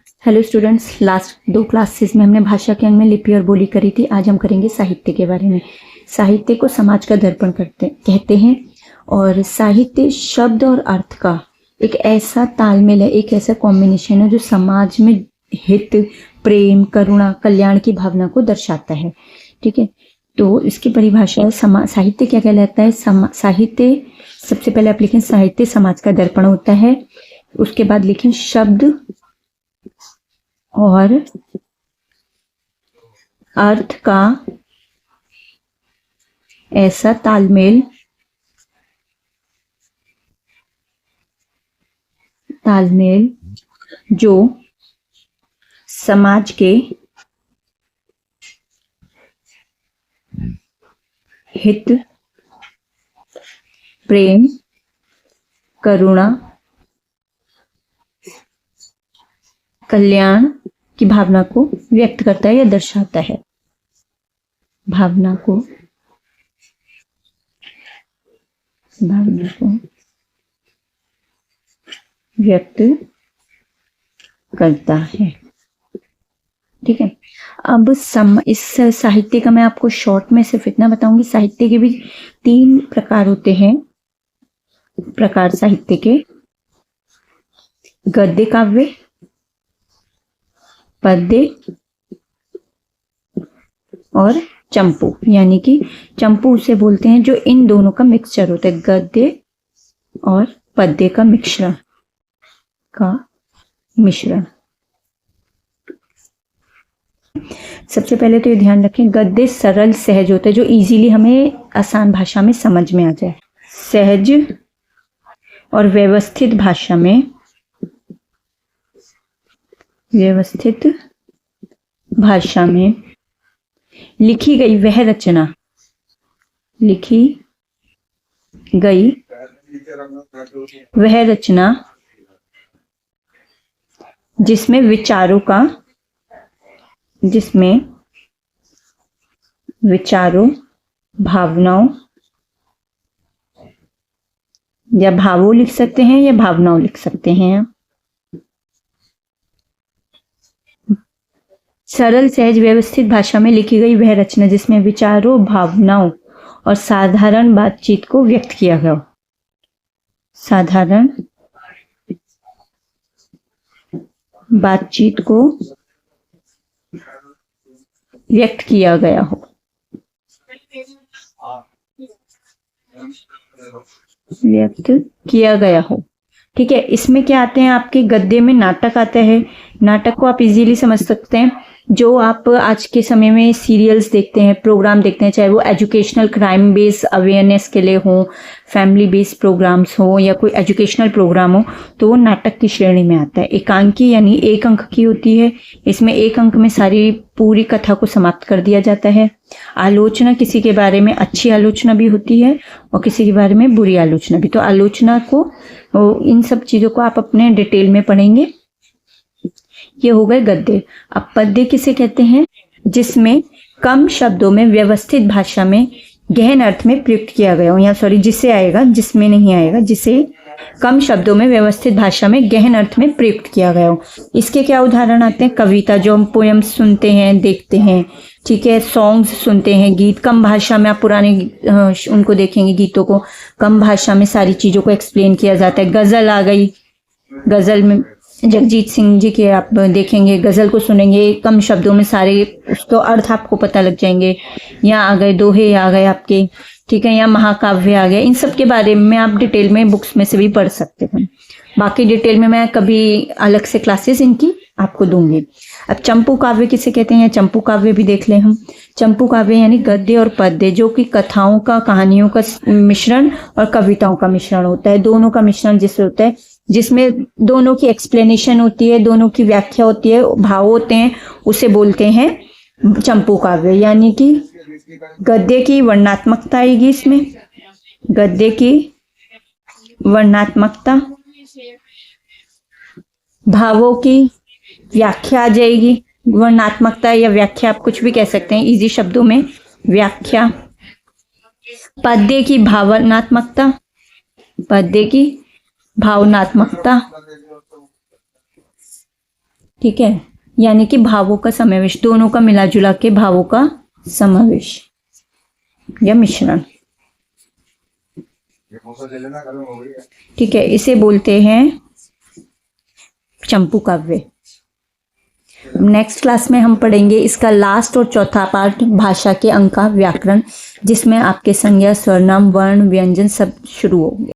Hello students, last 2 classes में हमने भाषा के अंग में लिपि और बोली करी थी। आज हम करेंगे साहित्य के बारे में। साहित्य को समाज का दर्पण कहते हैं और साहित्य शब्द और अर्थ का एक ऐसा तालमेल है, एक ऐसा कॉम्बिनेशन है जो समाज में हित, प्रेम, करुणा, कल्याण की भावना को दर्शाता है। ठीक है, तो इसकी परिभाषा है साहित्य क्या कहलाता है। साहित्य, सबसे पहले आप लिखें साहित्य समाज का दर्पण होता है। उसके बाद लिखें शब्द और अर्थ का ऐसा तालमेल जो समाज के हित, प्रेम, करुणा, कल्याण की भावना को व्यक्त करता है या दर्शाता है। भावना को व्यक्त करता है। ठीक है, अब इस साहित्य का मैं आपको शॉर्ट में सिर्फ इतना बताऊंगी। साहित्य के भी 3 प्रकार होते हैं। प्रकार साहित्य के: गद्य काव्य, पद्य और चंपू। यानी कि चंपू उसे बोलते हैं जो इन दोनों का मिक्सचर होता है, गद्य और पद्य का मिश्रण। सबसे पहले तो ये ध्यान रखें, गद्य सरल सहज होता है, जो इजीली हमें आसान भाषा में समझ में आ जाए। सहज और व्यवस्थित भाषा में लिखी गई वह रचना जिसमें विचारों, भावनाओं या भावों लिख सकते हैं या भावनाओं लिख सकते हैं। सरल सहज व्यवस्थित भाषा में लिखी गई वह रचना जिसमें विचारों, भावनाओं और साधारण बातचीत को व्यक्त किया गया हो। ठीक है, इसमें क्या आते हैं आपके गद्य में? नाटक आता है। नाटक को आप इजीली समझ सकते हैं, जो आप आज के समय में सीरियल्स देखते हैं, प्रोग्राम देखते हैं, चाहे वो एजुकेशनल, क्राइम बेस्ड अवेयरनेस के लिए हो, फैमिली बेस्ड प्रोग्राम्स हो या कोई एजुकेशनल प्रोग्राम हो, तो वो नाटक की श्रेणी में आता है। एकांकी यानी 1 अंक की होती है। इसमें 1 अंक में सारी पूरी कथा को समाप्त कर दिया जाता है। आलोचना, किसी के बारे में अच्छी आलोचना भी होती है और किसी के बारे में बुरी आलोचना भी। तो आलोचना को, इन सब चीजों को आप अपने डिटेल में पढ़ेंगे। ये हो गए गद्य। अब पद्य किसे कहते हैं? जिसमें कम शब्दों में व्यवस्थित भाषा में गहन अर्थ में प्रयुक्त किया गया हो, या जिसे आएगा, जिसमें नहीं आएगा, जिसे कम शब्दों में व्यवस्थित भाषा में गहन अर्थ में प्रयुक्त किया गया हो। इसके क्या उदाहरण आते हैं? कविता, जो हम पोएम्स सुनते हैं, देखते हैं। ठीक है, सॉन्ग्स सुनते हैं, गीत कम भाषा में, आप पुराने उनको देखेंगे, गीतों को कम भाषा में सारी चीजों को एक्सप्लेन किया जाता है। गजल आ गई, गजल में जगजीत सिंह जी के आप देखेंगे, गजल को सुनेंगे, कम शब्दों में सारे उसको अर्थ आपको पता लग जाएंगे। यहाँ आ गए दोहे, आ गए आपके, ठीक है, यहाँ महाकाव्य आ गए। इन सब के बारे में आप डिटेल में बुक्स में से भी पढ़ सकते हैं। बाकी डिटेल में मैं कभी अलग से क्लासेस इनकी आपको दूंगी। अब चंपू काव्य किसे कहते हैं? चंपू काव्य भी देख लें हम। चंपू काव्य यानी गद्य और पद्य, जो कि कथाओं का, कहानियों का मिश्रण और कविताओं का मिश्रण होता है। दोनों का मिश्रण जिससे होता है, जिसमें दोनों की एक्सप्लेनेशन होती है, दोनों की व्याख्या होती है, भाव होते हैं, उसे बोलते हैं चंपू काव्य। यानी कि गद्य की वर्णनात्मकता आएगी इसमें, गद्य की वर्णनात्मकता, भावों की व्याख्या आ जाएगी। वर्णनात्मकता या व्याख्या आप कुछ भी कह सकते हैं, इजी शब्दों में व्याख्या। पद्य की भावनात्मकता, पद्य की भावनात्मकता, ठीक है, यानी कि भावों का समावेश, दोनों का मिला जुला के भावों का समावेश या मिश्रण। ठीक है, इसे बोलते हैं चंपू काव्य। नेक्स्ट क्लास में हम पढ़ेंगे इसका लास्ट और चौथा पार्ट, भाषा के अंक का व्याकरण, जिसमें आपके संज्ञा, स्वरनाम, वर्ण, व्यंजन सब शुरू होंगे।